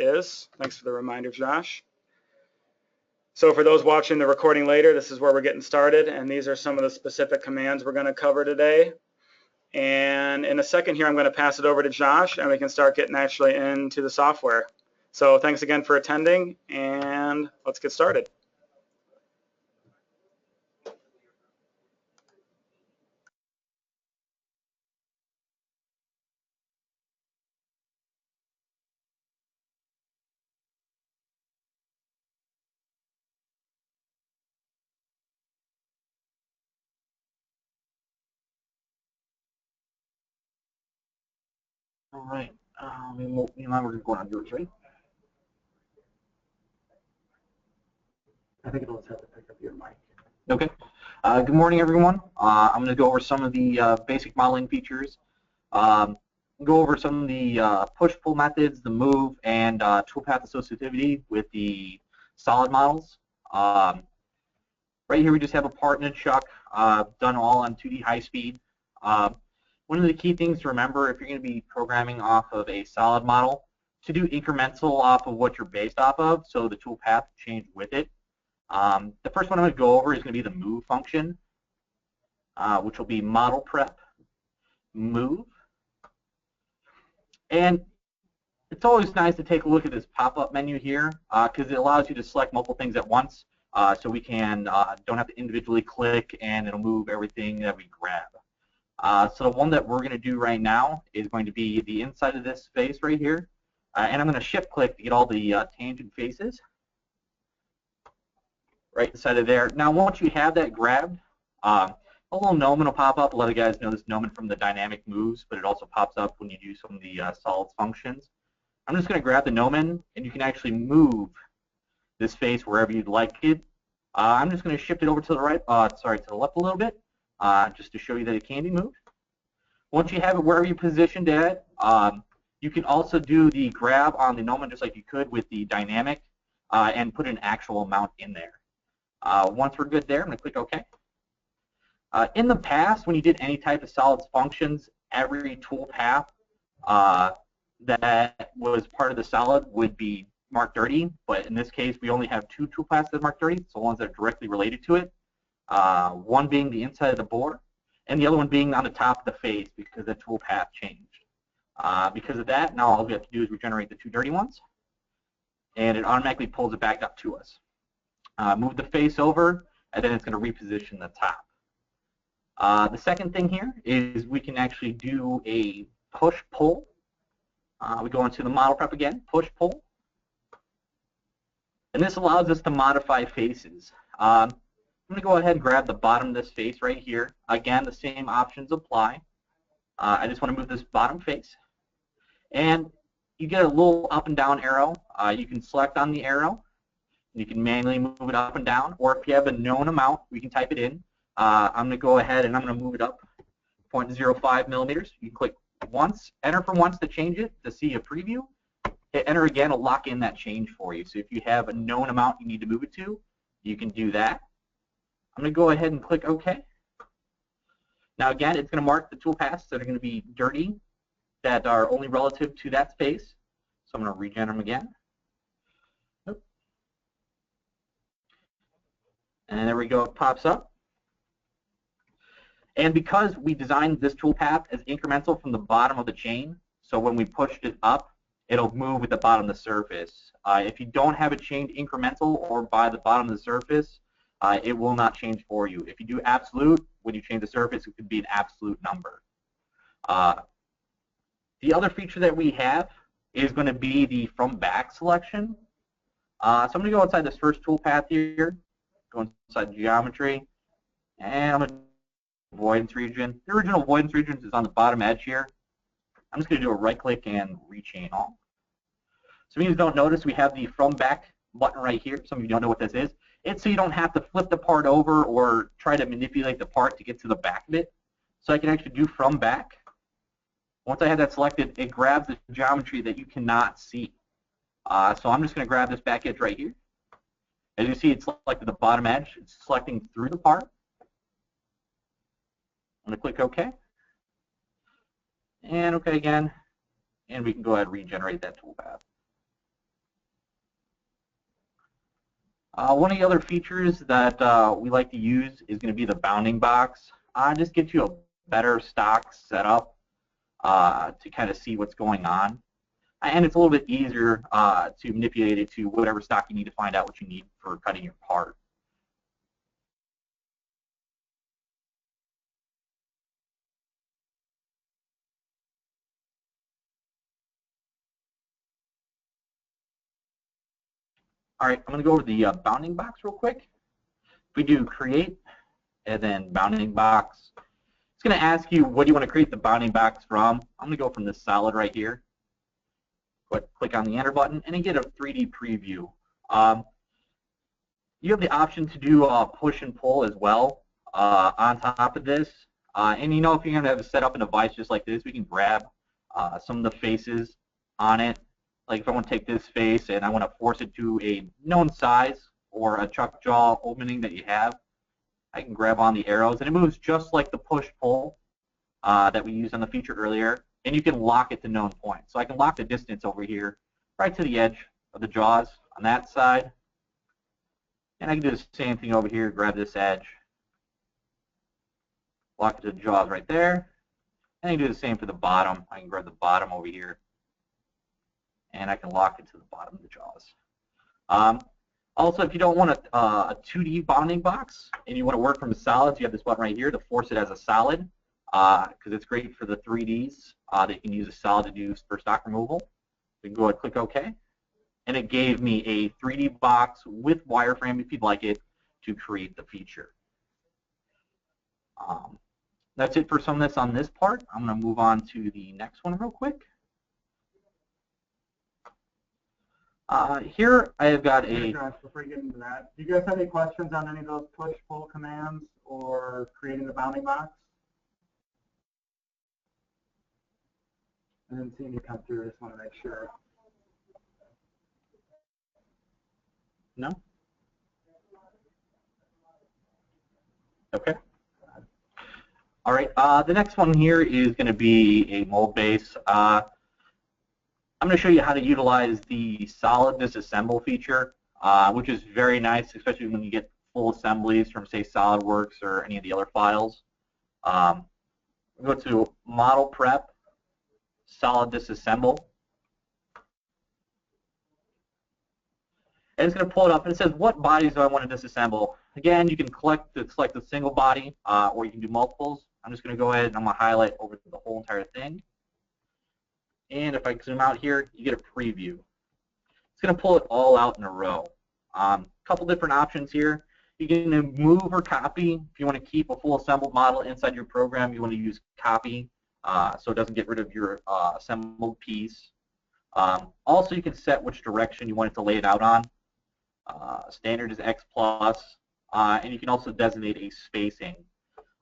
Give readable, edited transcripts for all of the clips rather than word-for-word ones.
is. Thanks for the reminder, Josh. So for those watching the recording later, this is where we're getting started, and these are some of the specific commands we're going to cover today. And in a second here, I'm going to pass it over to Josh, and we can start getting actually into the software. So thanks again for attending, and let's get started. All right. Meanwhile, we're going on yours, right? I think it'll have to pick up your mic. Okay. Good morning, everyone. I'm going to go over some of the basic modeling features. Go over some of the push-pull methods, the move, and toolpath associativity with the solid models. Right here, we just have a part and a chuck done all on 2D high speed. One of the key things to remember if you're going to be programming off of a solid model, to do incremental off of what you're based off of, so the toolpath change with it. The first one I'm going to go over is going to be the move function, which will be model prep move. And it's always nice to take a look at this pop-up menu here because it allows you to select multiple things at once, so we can don't have to individually click and it'll move everything that we grab. So the one that we're going to do right now is going to be the inside of this face right here, and I'm going to shift click to get all the tangent faces right inside of there. Now once you have that grabbed, a little gnomon will pop up. A lot of guys know this gnomon from the dynamic moves, but it also pops up when you do some of the solids functions. I'm just going to grab the gnomon, and you can actually move this face wherever you'd like it. I'm just going to shift it over to the right, to the left a little bit, just to show you that it can be moved. Once you have it wherever you positioned it, you can also do the grab on the gnomon just like you could with the dynamic and put an actual amount in there. Once we're good there, I'm going to click OK. In the past, when you did any type of solids functions, every toolpath that was part of the solid would be marked dirty, but in this case, we only have two toolpaths that are marked dirty, so ones that are directly related to it. One being the inside of the bore, and the other one being on the top of the face because the toolpath changed. Because of that, now all we have to do is regenerate the two dirty ones, and it automatically pulls it back up to us. Move the face over, and then it's going to reposition the top. The second thing here is we can actually do a push-pull. We go into the model prep again, push-pull. And this allows us to modify faces. I'm going to go ahead and grab the bottom of this face right here. Again, the same options apply. I just want to move this bottom face. And you get a little up and down arrow. You can select on the arrow. You can manually move it up and down. Or if you have a known amount, we can type it in. I'm going to go ahead and I'm going to move it up 0.05 millimeters. You can click once, enter for once to change it to see a preview. Hit enter again to lock in that change for you. So if you have a known amount you need to move it to, you can do that. I'm going to go ahead and click OK. Now again, it's going to mark the toolpaths that are going to be dirty, that are only relative to that space. So I'm going to regen them again. And there we go, it pops up. And because we designed this toolpath as incremental from the bottom of the chain, so when we pushed it up, it'll move with the bottom of the surface. If you don't have it chained incremental or by the bottom of the surface, it will not change for you. If you do absolute, when you change the surface, it could be an absolute number. The other feature that we have is going to be the from back selection. So I'm going to go inside this first toolpath here, go inside geometry, and I'm going to avoidance region. The original avoidance region is on the bottom edge here. I'm just going to do a right click and rechain all. Some of you don't notice we have the from back button right here. Some of you don't know what this is. It's so you don't have to flip the part over or try to manipulate the part to get to the back of it. So I can actually do from back. Once I have that selected, it grabs the geometry that you cannot see. So I'm just going to grab this back edge right here. As you see, it's selected the bottom edge. It's selecting through the part. I'm going to click OK. And OK again. And we can go ahead and regenerate that toolpath. One of the other features that we like to use is going to be the bounding box. Just gives you a better stock setup to kind of see what's going on. And it's a little bit easier to manipulate it to whatever stock you need to find out what you need for cutting your part. All right, I'm going to go over the bounding box real quick. If we do create and then bounding box, it's going to ask you what do you want to create the bounding box from. I'm going to go from this solid right here. Click on the enter button and then get a 3D preview. You have the option to do push and pull as well on top of this. And you know, if you're going to have set up a device just like this, we can grab some of the faces on it. Like if I want to take this face and I want to force it to a known size or a chuck jaw opening that you have, I can grab on the arrows and it moves just like the push-pull that we used on the feature earlier, and you can lock it to known points. So I can lock the distance over here right to the edge of the jaws on that side, and I can do the same thing over here, grab this edge, lock it to the jaws right there, and I can do the same for the bottom. I can grab the bottom over here, and I can lock it to the bottom of the jaws. Also, if you don't want a 2D bounding box and you want to work from solids, you have this button right here to force it as a solid because it's great for the 3Ds that you can use a solid to do for stock removal. We can go ahead and click OK. And it gave me a 3D box with wireframe, if you'd like it, to create the feature. That's it for some of this on this part. I'm going to move on to the next one real quick. Here I have got a... Josh, before you get into that, do you guys have any questions on any of those push-pull commands or creating the bounding box? I didn't see any come through. I just want to make sure. No? Okay. All right. The next one here is going to be a mold base. I'm going to show you how to utilize the solid disassemble feature, which is very nice, especially when you get full assemblies from, say, SolidWorks or any of the other files. Go to Model Prep, Solid Disassemble. And it's going to pull it up, and it says, what bodies do I want to disassemble? Again, you can select a single body, or you can do multiples. I'm just going to go ahead and I'm going to highlight over the whole entire thing. And if I zoom out here, you get a preview. It's going to pull it all out in a row. Couple different options here. You can move or copy. If you want to keep a full assembled model inside your program, you want to use copy so it doesn't get rid of your assembled piece. Also, you can set which direction you want it to lay it out on. Standard is X+, and you can also designate a spacing.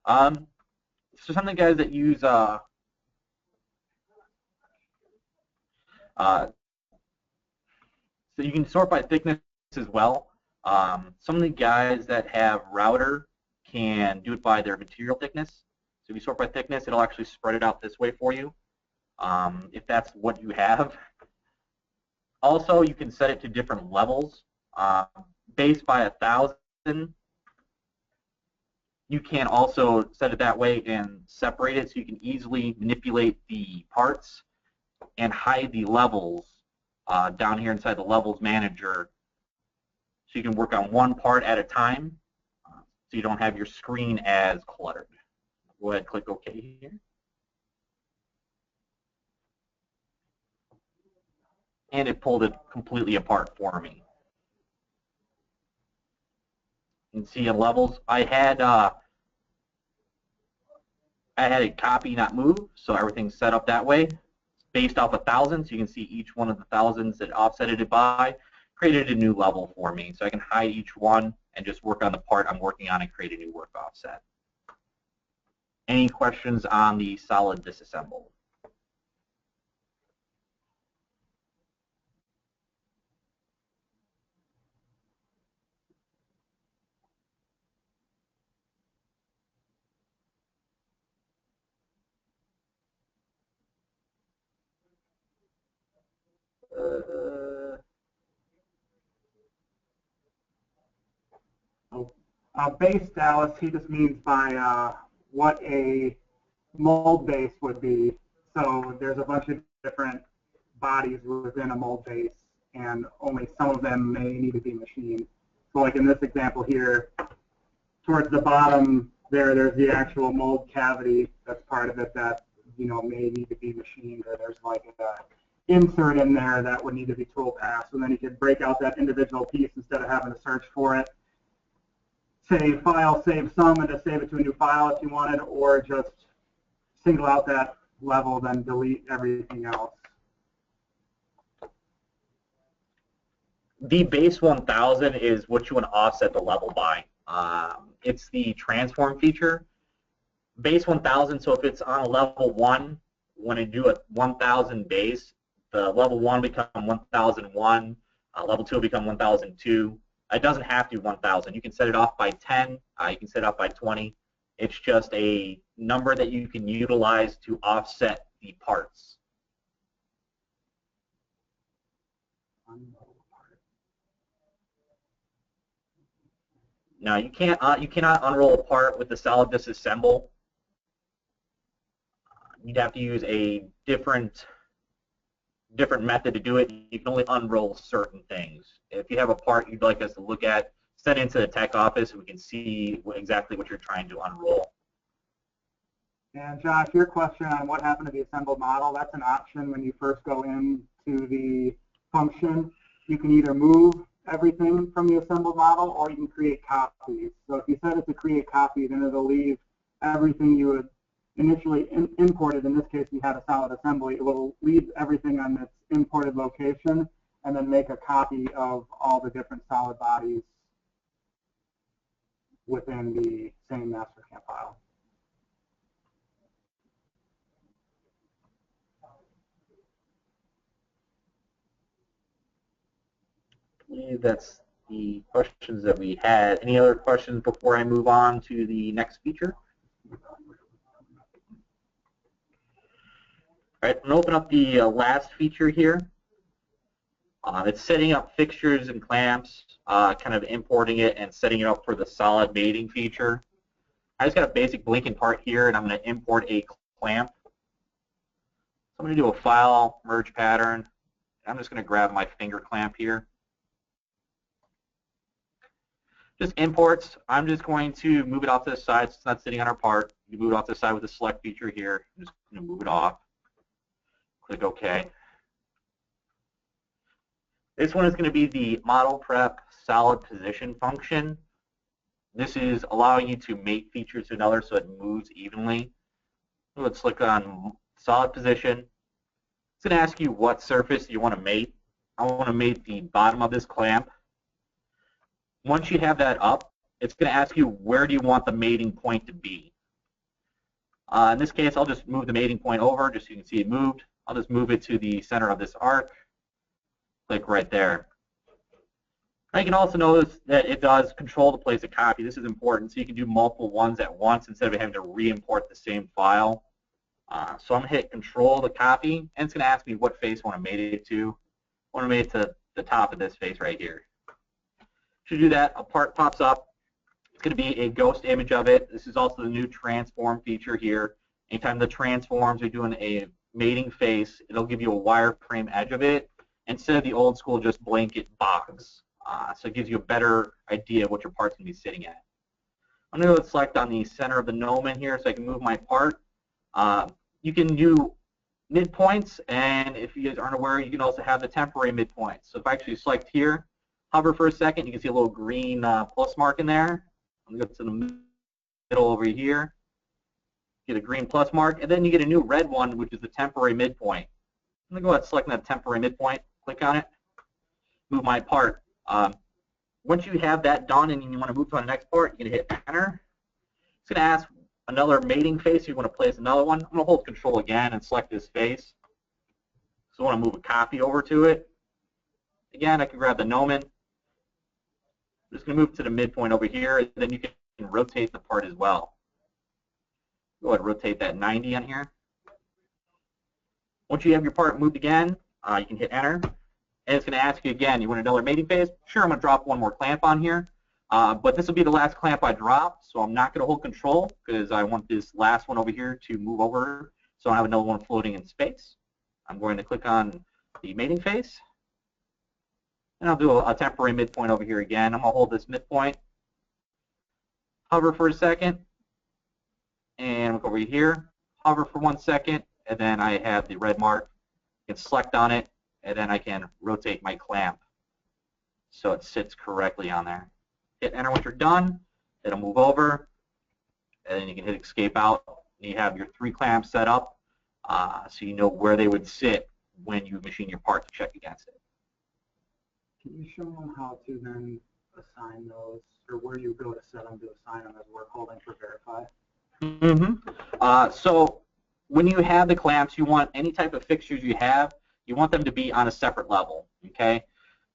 So some of the guys that use so you can sort by thickness as well. Some of the guys that have router can do it by their material thickness. So if you sort by thickness, it'll actually spread it out this way for you, if that's what you have. Also, you can set it to different levels. Base by 1,000. You can also set it that way and separate it so you can easily manipulate the parts and hide the levels down here inside the levels manager, so you can work on one part at a time, so you don't have your screen as cluttered. Go ahead and click OK here. And it pulled it completely apart for me. You can see in levels, I had a copy not move, so everything's set up that way. It's based off 1,000, so you can see each one of the thousands that offsetted it by created a new level for me. So I can hide each one and just work on the part I'm working on and create a new work offset. Any questions on the solid disassemble? Base, Dallas, he just means by what a mold base would be. So there's a bunch of different bodies within a mold base, and only some of them may need to be machined. So like in this example here, towards the bottom there's the actual mold cavity that's part of it that, you know, may need to be machined, or there's like an insert in there that would need to be tool passed. And then you could break out that individual piece instead of having to search for it. Say file, save some, and just save it to a new file if you wanted, or just single out that level, then delete everything else. The base 1000 is what you want to offset the level by. It's the transform feature. Base 1000, so if it's on a level 1, when you do a 1000 base, the level 1 become 1001, level 2 will become 1002. It doesn't have to be 1000. You can set it off by 10, you can set it off by 20. It's just a number that you can utilize to offset the parts. Now you cannot unroll a part with the solid disassemble. You'd have to use a different method to do it. You can only unroll certain things. If you have a part you'd like us to look at, send it into the tech office so we can see exactly what you're trying to unroll. And Josh, your question on what happened to the assembled model, that's an option when you first go into the function. You can either move everything from the assembled model, or you can create copies. So if you set it to create copy, then it'll leave everything you had initially imported. In this case, we had a solid assembly. It will leave everything on its imported location, and then make a copy of all the different solid bodies within the same Mastercam file. I believe that's the questions that we had. Any other questions before I move on to the next feature? All right, I'm going to open up the last feature here. It's setting up fixtures and clamps, kind of importing it and setting it up for the solid mating feature. I just got a basic blinking part here, and I'm going to import a clamp. So I'm going to do a file, merge pattern. I'm just going to grab my finger clamp here. Just imports. I'm just going to move it off to the side so it's not sitting on our part. You move it off to the side with the select feature here. I'm just going to move it off. Click OK. This one is going to be the model prep solid position function. This is allowing you to mate features to another so it moves evenly. Let's click on solid position. It's going to ask you what surface you want to mate. I want to mate the bottom of this clamp. Once you have that up, it's going to ask you where do you want the mating point to be. In this case, I'll just move the mating point over just so you can see it moved. I'll just move it to the center of this arc. Click right there. Now you can also notice that it does control the place of copy. This is important, so you can do multiple ones at once instead of having to re-import the same file. So I'm going to hit Control the copy, and it's going to ask me what face I want to mate it to. I want to mate it to the top of this face right here. To do that, a part pops up. It's going to be a ghost image of it. This is also the new transform feature here. Anytime the transforms are doing a mating face, it'll give you a wireframe edge of it instead of the old school just blanket box. So it gives you a better idea of what your part's going to be sitting at. I'm going to select on the center of the gnomon here so I can move my part. You can do midpoints, and if you guys aren't aware, you can also have the temporary midpoints. So if I actually select here, hover for a second, you can see a little green plus mark in there. I'm going to go to the middle over here, get a green plus mark, and then you get a new red one, which is the temporary midpoint. I'm going to go ahead and select that temporary midpoint, click on it, move my part. Once you have that done and you want to move to the next part, you're going to hit Enter. It's going to ask another mating face. You want to place another one. I'm going to hold Control again and select this face. So I want to move a copy over to it. Again, I can grab the gnomon. I'm just going to move to the midpoint over here, and then you can rotate the part as well. Go ahead and rotate that 90 on here. Once you have your part moved again, you can hit Enter. And it's going to ask you again, you want another mating phase? Sure, I'm going to drop one more clamp on here. But this will be the last clamp I drop, so I'm not going to hold control because I want this last one over here to move over so I have another one floating in space. I'm going to click on the mating face, and I'll do a temporary midpoint over here again. I'm going to hold this midpoint, hover for a second, and look over here, hover for 1 second, and then I have the red mark. I can select on it, and then I can rotate my clamp so it sits correctly on there. Hit enter once you're done, it'll move over, and then you can hit escape out, and you have your 3 clamps set up so you know where they would sit when you machine your part to check against it. Can you show them how to then assign those, or where you go to set them to assign them as work holding for verify? So when you have the clamps, you want any type of fixtures you have, you want them to be on a separate level. Okay,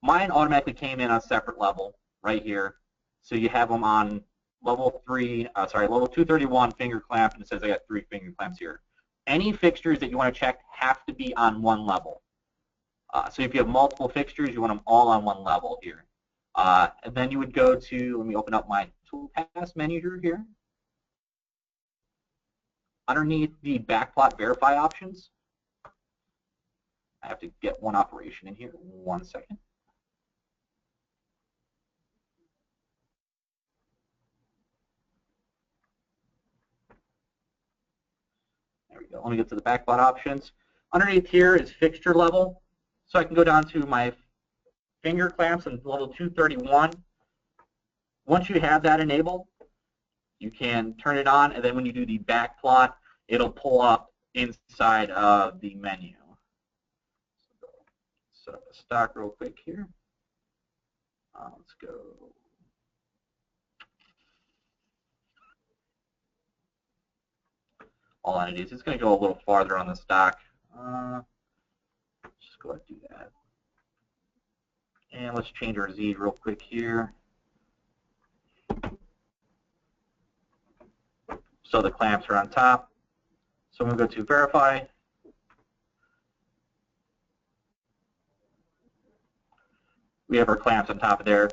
mine automatically came in on a separate level right here, so you have them on level 231 finger clamp, and it says I got 3 finger clamps here. Any fixtures that you want to check have to be on one level. So if you have multiple fixtures, you want them all on one level here. And then you would go to, let me open up my toolpath menu here. Underneath the backplot verify options, I have to get one operation in here. 1 second. There we go. Let me get to the backplot options. Underneath here is fixture level. So I can go down to my finger clamps and level 231. Once you have that enabled, you can turn it on, and then when you do the backplot, it'll pull up inside of the menu. So set up a stock real quick here. Let's go. All entities. It's going to go a little farther on the stock. Just go ahead and do that. And let's change our Z real quick here. So the clamps are on top. So I'm going to go to verify. We have our clamps on top of there.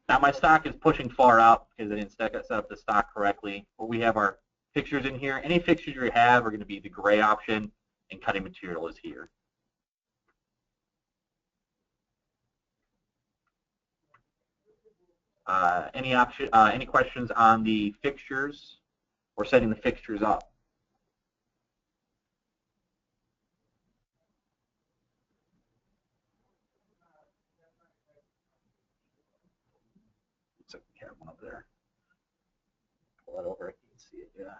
Now my stock is pushing far out because I didn't set up the stock correctly. But we have our fixtures in here. Any fixtures you have are going to be the gray option, and cutting material is here. Any questions on the fixtures or setting the fixtures up? Looks like we have one over there. Pull that over, you can see it, yeah.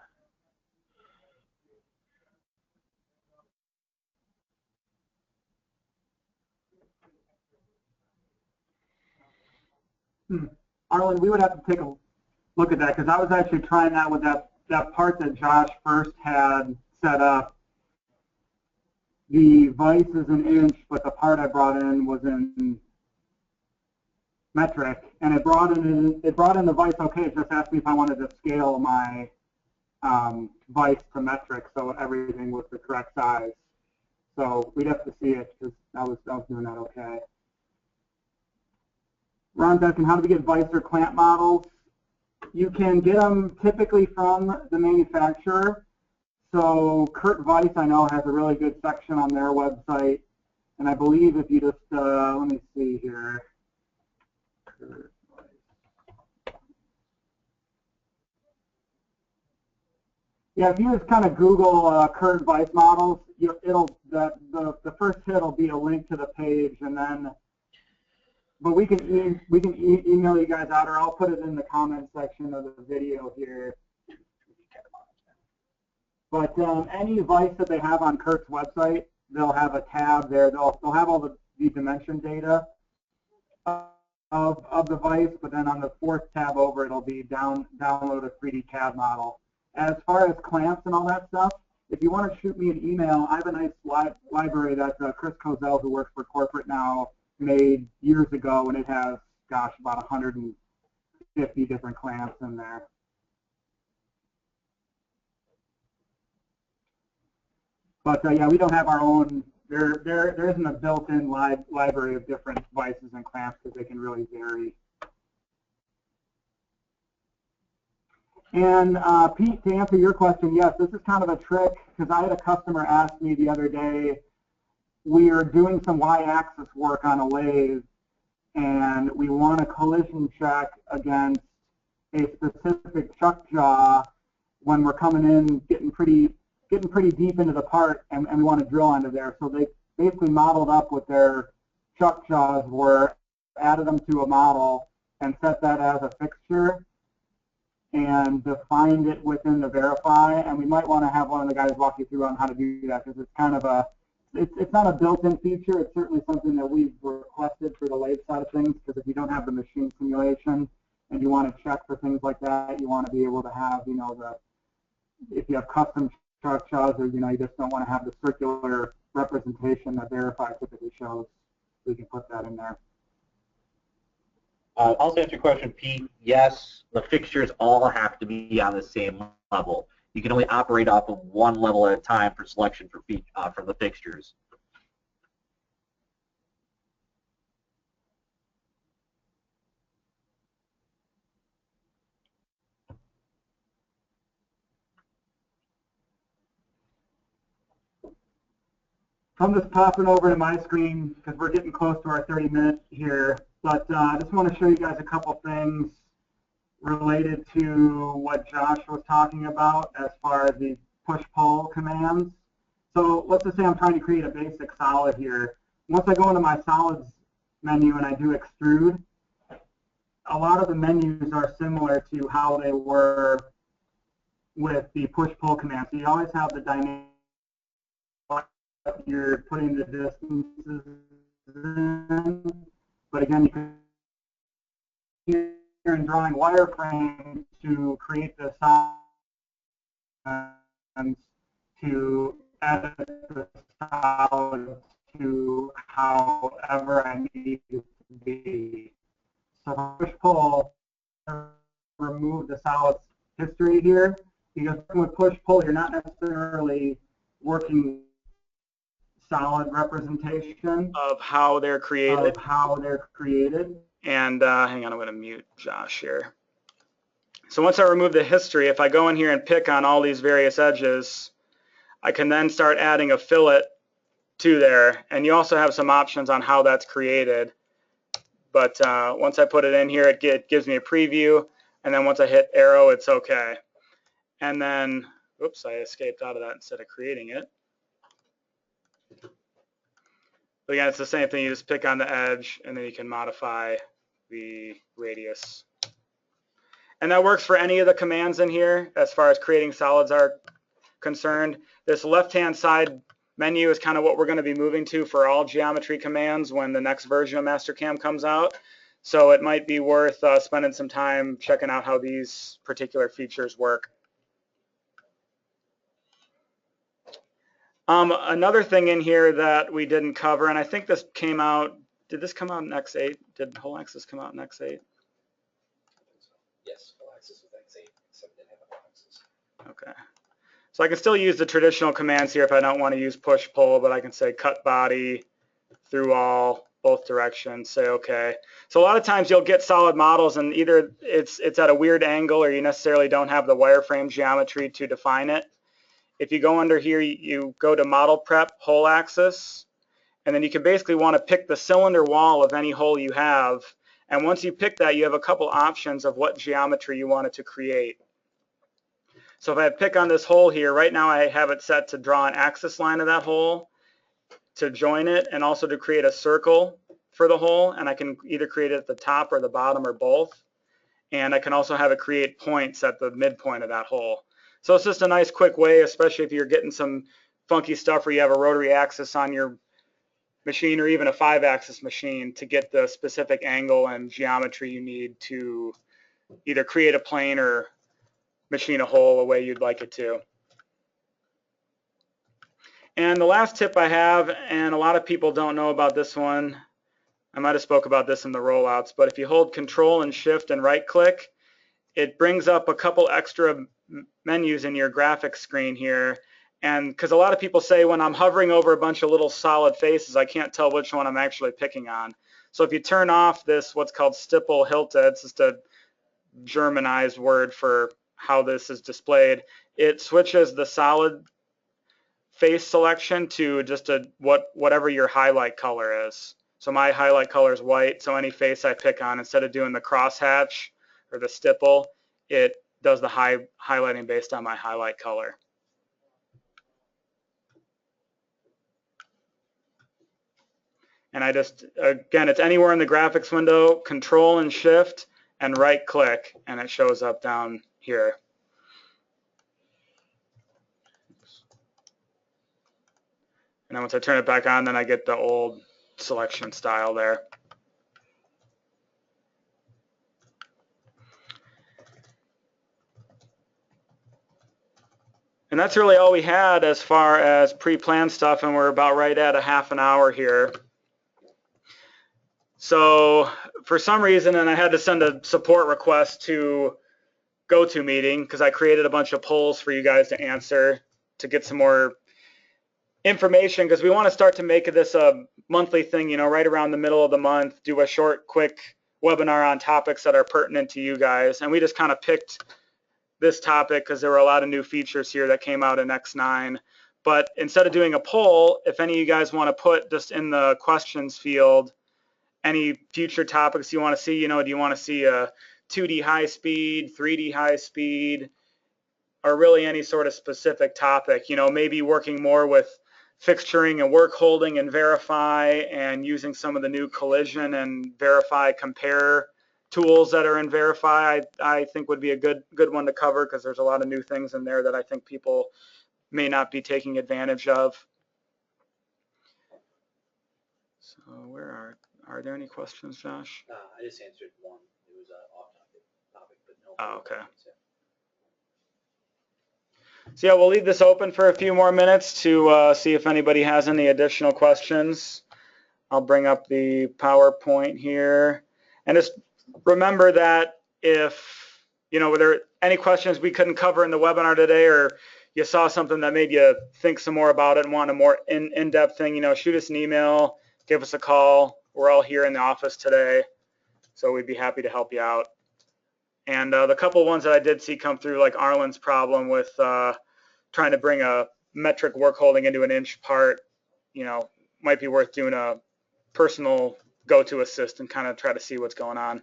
Arlen, we would have to take a look at that because I was actually trying that with that part that Josh first had set up. The vise is an inch, but the part I brought in was in metric, and it brought in the vise okay. It just asked me if I wanted to scale my vise to metric so everything was the correct size. So we'd have to see it because I was doing that okay. Ron's asking how to get vise or clamp models. You can get them typically from the manufacturer. So Kurt Weiss, I know, has a really good section on their website. And I believe if you just, let me see here. Kurt Weiss. Yeah, if you just kind of Google Kurt Weiss models, the first hit will be a link to the page, and then. But we can email you guys out, or I'll put it in the comment section of the video here. But any vise that they have on Kurt's website, they'll have a tab there. They'll have all the dimension data of the vise, but then on the 4th tab over, it'll be download a 3D CAD model. As far as clamps and all that stuff, if you want to shoot me an email, I have a nice library that Chris Kozel, who works for corporate now, made years ago, and it has, gosh, about 150 different clamps in there. But yeah, we don't have our own. There isn't a built-in library of different vices and clamps because they can really vary. And Pete, to answer your question, yes, this is kind of a trick because I had a customer ask me the other day, we are doing some y-axis work on a lathe and we want a collision check against a specific chuck jaw when we're coming in, getting pretty deep into the part, and we want to drill onto there. So they basically modeled up what their chuck jaws were, added them to a model, and set that as a fixture, and defined it within the verify. And we might want to have one of the guys walk you through on how to do that, because it's kind of a, it's not a built-in feature. It's certainly something that we've requested for the lathe side of things, because if you don't have the machine simulation and you want to check for things like that, you want to be able to have, you know, if you have custom chuck jaws, or, you know, you just don't want to have the circular representation that verify typically shows, we can put that in there. Also answer your question, Pete, yes, the fixtures all have to be on the same level. You can only operate off of one level at a time for selection for the fixtures. I'm just popping over to my screen because we're getting close to our 30 minutes here, but I just want to show you guys a couple things related to what Josh was talking about as far as the push-pull commands. So let's just say I'm trying to create a basic solid here. Once I go into my solids menu and I do extrude, a lot of the menus are similar to how they were with the push-pull command. So you always have the dynamic, you're putting the distances in, but again, you can here in drawing wireframe to create the solid, to edit the solid to however I need it to be. So push-pull, remove the solids history here, because with push-pull, you're not necessarily working solid representation of how they're created. And hang on, I'm going to mute Josh here. So once I remove the history, if I go in here and pick on all these various edges, I can then start adding a fillet to there. And you also have some options on how that's created. But once I put it in here, it gives me a preview. And then once I hit arrow, it's okay. And then, oops, I escaped out of that instead of creating it. But again, it's the same thing. You just pick on the edge, and then you can modify the radius. And that works for any of the commands in here as far as creating solids are concerned. This left-hand side menu is kind of what we're going to be moving to for all geometry commands when the next version of Mastercam comes out. So it might be worth spending some time checking out how these particular features work. Another thing in here that we didn't cover, and I think this came out, did this come out in X8? Did whole axis come out in X8? Yes, whole axis with X8, except it didn't have a whole axis. Okay. So I can still use the traditional commands here if I don't want to use push-pull, but I can say cut body through all, both directions, say okay. So a lot of times you'll get solid models and either it's at a weird angle or you necessarily don't have the wireframe geometry to define it. If you go under here, you go to model prep, whole axis, and then you can basically want to pick the cylinder wall of any hole you have. And once you pick that, you have a couple options of what geometry you want it to create. So if I pick on this hole here, right now I have it set to draw an axis line of that hole, to join it, and also to create a circle for the hole. And I can either create it at the top or the bottom or both. And I can also have it create points at the midpoint of that hole. So it's just a nice quick way, especially if you're getting some funky stuff where you have a rotary axis on your machine or even a 5-axis machine, to get the specific angle and geometry you need to either create a plane or machine a hole the way you'd like it to. And the last tip I have, and a lot of people don't know about this one, I might have spoke about this in the rollouts, but if you hold Control and Shift and right click, it brings up a couple extra menus in your graphics screen here. And because a lot of people say when I'm hovering over a bunch of little solid faces, I can't tell which one I'm actually picking on. So if you turn off this, what's called stipple hilta, it's just a Germanized word for how this is displayed. It switches the solid face selection to just whatever your highlight color is. So my highlight color is white, so any face I pick on, instead of doing the crosshatch or the stipple, it does the highlighting based on my highlight color. And I just, again, it's anywhere in the graphics window, Control and Shift, and right click, and it shows up down here. And then once I turn it back on, then I get the old selection style there. And that's really all we had as far as pre-planned stuff, and we're about right at a half an hour here. So for some reason, and I had to send a support request to GoToMeeting because I created a bunch of polls for you guys to answer to get some more information, because we want to start to make this a monthly thing, you know, right around the middle of the month, do a short, quick webinar on topics that are pertinent to you guys. And we just kind of picked this topic because there were a lot of new features here that came out in X9. But instead of doing a poll, if any of you guys want to put just in the questions field any future topics you want to see, you know, do you want to see a 2D high speed, 3D high speed, or really any sort of specific topic, you know, maybe working more with fixturing and work holding and verify, and using some of the new collision and verify compare tools that are in verify, I think would be a good one to cover, because there's a lot of new things in there that I think people may not be taking advantage of. So where are there any questions, Josh? I just answered one. It was off topic, but no. Oh, okay. So yeah, we'll leave this open for a few more minutes to see if anybody has any additional questions. I'll bring up the PowerPoint here. And just remember that if, you know, were there any questions we couldn't cover in the webinar today, or you saw something that made you think some more about it and want a more in-depth thing, you know, shoot us an email, give us a call. We're all here in the office today, so we'd be happy to help you out. And the couple ones that I did see come through, like Arlen's problem with trying to bring a metric work holding into an inch part, you know, might be worth doing a personal go-to assist and kind of try to see what's going on.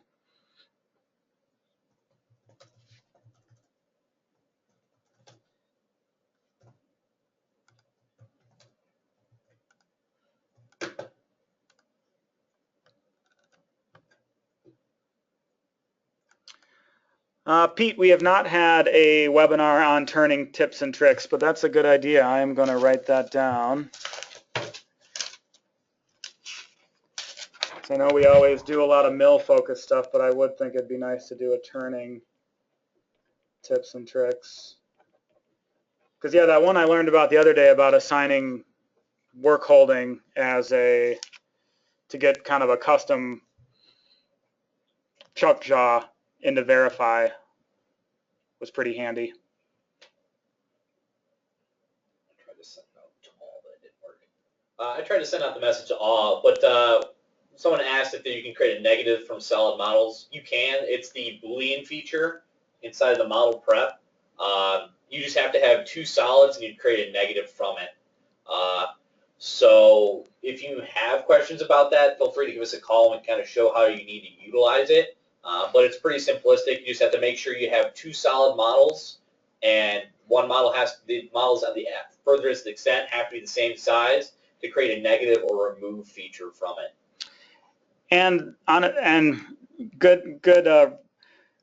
Pete, we have not had a webinar on turning tips and tricks, but that's a good idea. I am going to write that down. So I know we always do a lot of mill-focused stuff, but I would think it'd be nice to do a turning tips and tricks. Because, yeah, that one I learned about the other day about assigning work holding as to get kind of a custom chuck jaw into verify was pretty handy. I tried to send out to all, but it didn't work. I tried to send out the message to all, but someone asked if you can create a negative from solid models. You can. It's the Boolean feature inside the model prep. You just have to have two solids and you'd create a negative from it. So if you have questions about that, feel free to give us a call and kind of show how you need to utilize it. But it's pretty simplistic. You just have to make sure you have two solid models, and one model the models on the furthest extent have to be the same size to create a negative or remove feature from it. And good.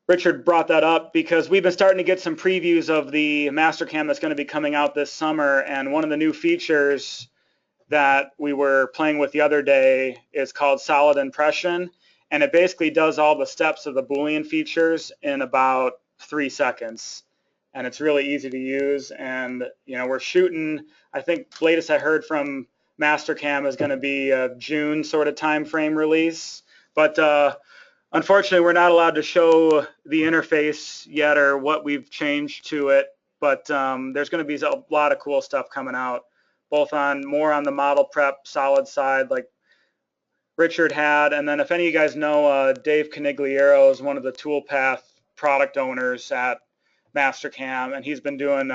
Richard brought that up, because we've been starting to get some previews of the Mastercam that's going to be coming out this summer, and one of the new features that we were playing with the other day is called solid impression, and it basically does all the steps of the Boolean features in about 3 seconds, and it's really easy to use. And you know, we're shooting, I think latest I heard from Mastercam is going to be a June sort of time frame release, but unfortunately we're not allowed to show the interface yet or what we've changed to it, but there's going to be a lot of cool stuff coming out, both more on the model prep solid side like Richard had, and then if any of you guys know Dave Canigliaro is one of the Toolpath product owners at Mastercam, and he's been doing,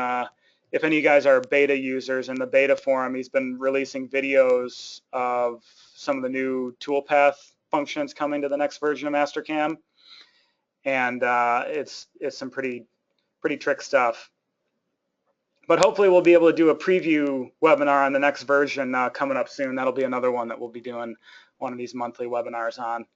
if any of you guys are beta users in the beta forum, he's been releasing videos of some of the new toolpath functions coming to the next version of Mastercam, and it's some pretty trick stuff. But hopefully we'll be able to do a preview webinar on the next version coming up soon. That'll be another one that we'll be doing one of these monthly webinars on.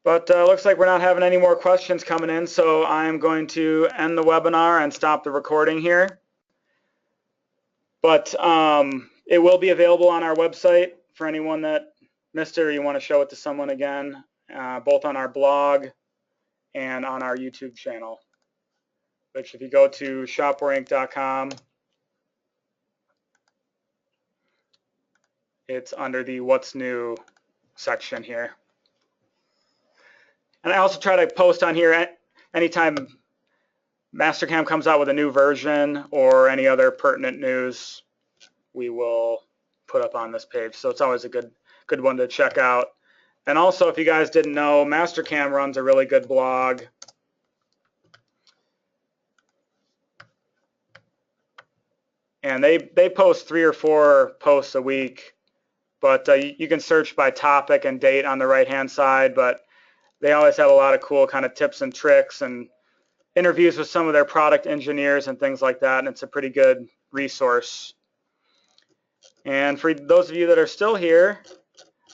But looks like we're not having any more questions coming in, so I'm going to end the webinar and stop the recording here. But it will be available on our website for anyone that missed it or you want to show it to someone again, both on our blog and on our YouTube channel, which if you go to shopwareinc.com, it's under the What's New section here. And I also try to post on here anytime Mastercam comes out with a new version or any other pertinent news, we will put up on this page. So it's always a good one to check out. And also, if you guys didn't know, Mastercam runs a really good blog. And they post 3 or 4 posts a week, but you can search by topic and date on the right-hand side, but they always have a lot of cool kind of tips and tricks and interviews with some of their product engineers and things like that, and it's a pretty good resource. And for those of you that are still here,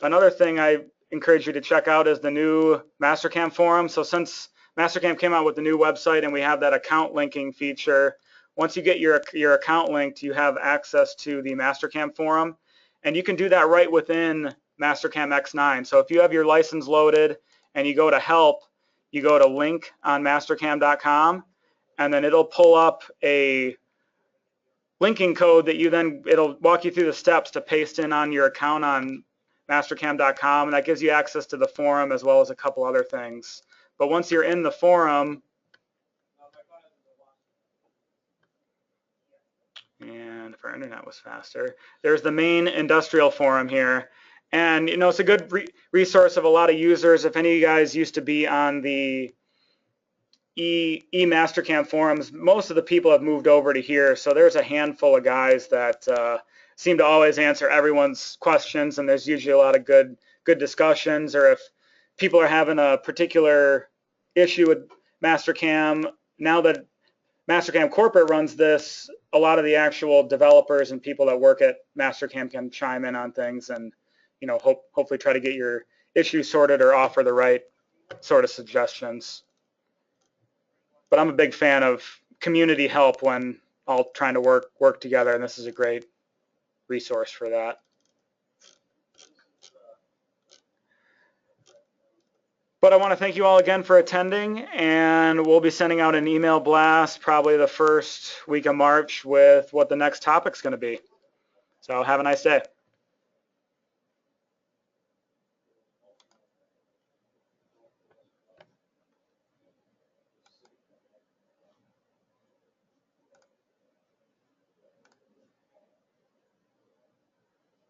another thing I encourage you to check out is the new Mastercam forum. So since Mastercam came out with the new website and we have that account linking feature, once you get your account linked, you have access to the Mastercam forum, and you can do that right within Mastercam X9. So if you have your license loaded and you go to help, you go to link on mastercam.com, and then it'll pull up a linking code that it'll walk you through the steps to paste in on your account on mastercam.com, and that gives you access to the forum as well as a couple other things. But once you're in the forum, and if our internet was faster, there's the main industrial forum here. And it's a good resource of a lot of users. If any of you guys used to be on the Mastercam forums, most of the people have moved over to here. So there's a handful of guys that seem to always answer everyone's questions, and there's usually a lot of good discussions. Or if people are having a particular issue with Mastercam, now that Mastercam Corporate runs this, a lot of the actual developers and people that work at Mastercam can chime in on things and hopefully try to get your issue sorted or offer the right sort of suggestions. But I'm a big fan of community help when all trying to work together, and this is a great resource for that. But I want to thank you all again for attending, and we'll be sending out an email blast probably the first week of March with what the next topic's going to be. So have a nice day.